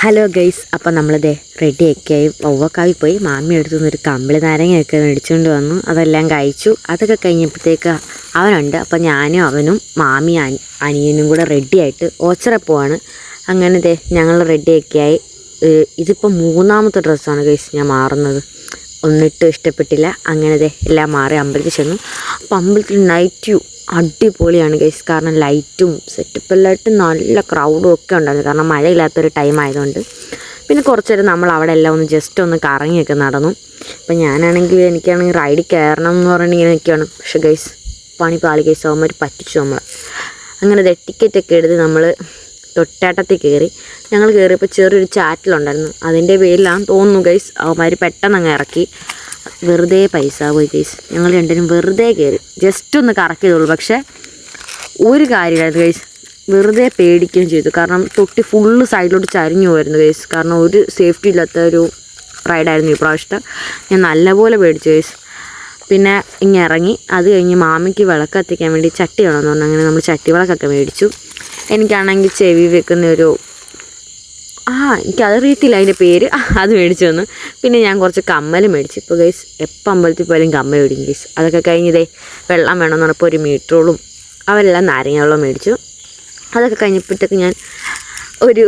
Hello guys, അപ്പോൾ നമ്മളിതേ റെഡിയൊക്കെയായി വവ്വക്കാവിൽ പോയി മാമി എടുത്തുനിന്നൊരു കമ്പിളി നാരങ്ങയൊക്കെ മേടിച്ചുകൊണ്ട് വന്നു. അതെല്ലാം കഴിച്ചു. അതൊക്കെ കഴിഞ്ഞപ്പോഴത്തേക്ക് അവനുണ്ട്. അപ്പോൾ ഞാനും അവനും മാമി അനിയനും കൂടെ റെഡിയായിട്ട് ഓച്ചിറ പോവാണ്. അങ്ങനെ ദേ ഞങ്ങൾ റെഡിയൊക്കെയായി. ഇതിപ്പോൾ മൂന്നാമത്തെ ഡ്രസ്സാണ് ഗൈസ് ഞാൻ മാറുന്നത്. ഒന്നിട്ട് ഇഷ്ടപ്പെട്ടില്ല. അങ്ങനെ ദേ എല്ലാം മാറി അമ്പലത്തിൽ ചെന്നു. അപ്പോൾ അമ്പലത്തിൽ നൈറ്റ് വ്യൂ അടിപൊളിയാണ് ഗൈസ്. കാരണം ലൈറ്റും സെറ്റപ്പെല്ലായിട്ട് നല്ല ക്രൗഡും ഒക്കെ ഉണ്ടായിരുന്നു. കാരണം മഴയില്ലാത്തൊരു ടൈം ആയതുകൊണ്ട്. പിന്നെ കുറച്ച് നേരം നമ്മൾ അവിടെ എല്ലാം ഒന്ന് ജസ്റ്റ് ഒന്ന് കറങ്ങിയൊക്കെ നടന്നു. അപ്പം എനിക്കാണെങ്കിൽ റൈഡിൽ കയറണം എന്ന് പറഞ്ഞിട്ട് ഇങ്ങനെ നിൽക്കുകയാണ്. പക്ഷേ ഗൈസ് പണി പാളി ഗൈസ്, അവന്മാർ പറ്റിച്ചു നമ്മൾ. അങ്ങനെ ടിക്കറ്റൊക്കെ എടുത്ത് നമ്മൾ തൊട്ടാട്ടത്തിൽ കയറി. ഞങ്ങൾ കയറിയപ്പോൾ ചെറിയൊരു ചാറ്റിലുണ്ടായിരുന്നു. അതിൻ്റെ പേരിലാണെന്ന് തോന്നുന്നു ഗൈസ് അവന്മാർ പെട്ടെന്ന് അങ്ങ് ഇറക്കി. വെറുതെ പൈസ പോയി ഗൈസ്. ഞങ്ങൾ രണ്ടിനും വെറുതെ കയറി ജസ്റ്റ് ഒന്ന് കറക്കിയതുള്ളൂ. പക്ഷേ ഒരു കാര്യമില്ലായിരുന്നു ഗൈസ്, വെറുതെ പേടിക്കുകയും ചെയ്തു. കാരണം തൊട്ടി ഫുള്ള് സൈഡിലോട്ട് ചരിഞ്ഞു പോയിരുന്നു ഗൈസ്. കാരണം ഒരു സേഫ്റ്റി ഇല്ലാത്ത ഒരു റൈഡായിരുന്നു ഈ പ്രാവശ്യത്തെ. ഞാൻ നല്ലപോലെ പേടിച്ചു ഗൈസ്. പിന്നെ ഇങ്ങനെ ഇറങ്ങി. അത് കഴിഞ്ഞ് മാമിക്ക് വിളക്ക് കത്തിക്കാൻ വേണ്ടി ചട്ടി വേണമെന്ന് പറഞ്ഞു. അങ്ങനെ നമ്മൾ ചട്ടി വിളക്കൊക്കെ മേടിച്ചു. എനിക്കാണെങ്കിൽ ചെവി വെക്കുന്ന എനിക്കതറിയത്തില്ല അതിൻ്റെ പേര്, അത് മേടിച്ചു തന്നു. പിന്നെ ഞാൻ കുറച്ച് കമ്മൽ മേടിച്ചു. ഇപ്പോൾ ഗൈസ് എപ്പോൾ അമ്പലത്തിൽ പോയാലും കമ്മൽ മേടിക്കും ഗൈസ്. അതൊക്കെ കഴിഞ്ഞതേ വെള്ളം വേണമെന്ന് പറഞ്ഞപ്പോൾ ഒരു മീറ്ററോളും അവരെല്ലാം നാരങ്ങ വെള്ളം മേടിച്ചു. അതൊക്കെ കഴിഞ്ഞപ്പോഴത്തേക്ക് ഞാൻ ഒരു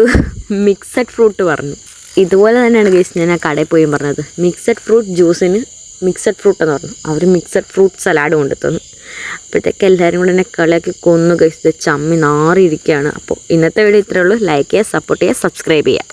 മിക്സഡ് ഫ്രൂട്ട് പറഞ്ഞു. ഇതുപോലെ തന്നെയാണ് ഗൈസ് ഞാൻ ആ കടയിൽ പോയി പറഞ്ഞത്. മിക്സഡ് ഫ്രൂട്ട് ജ്യൂസിന് മിക്സഡ് ഫ്രൂട്ട് എന്ന് പറഞ്ഞു. അവർ മിക്സഡ് ഫ്രൂട്ട് സലാഡ് കൊണ്ടു തന്നു. അപ്പോഴത്തേക്ക് എല്ലാവരും കൂടെ എന്നെ കളിയാക്കി കൊന്നു ഗൈസ്. ചമ്മി നാറിയിരിക്കുകയാണ്. അപ്പോൾ ഇന്നത്തെ വീഡിയോ ഇത്രയേ ഉള്ളൂ. ലൈക്ക് ചെയ്യുക, സപ്പോർട്ട് ചെയ്യുക, സബ്സ്ക്രൈബ് ചെയ്യുക.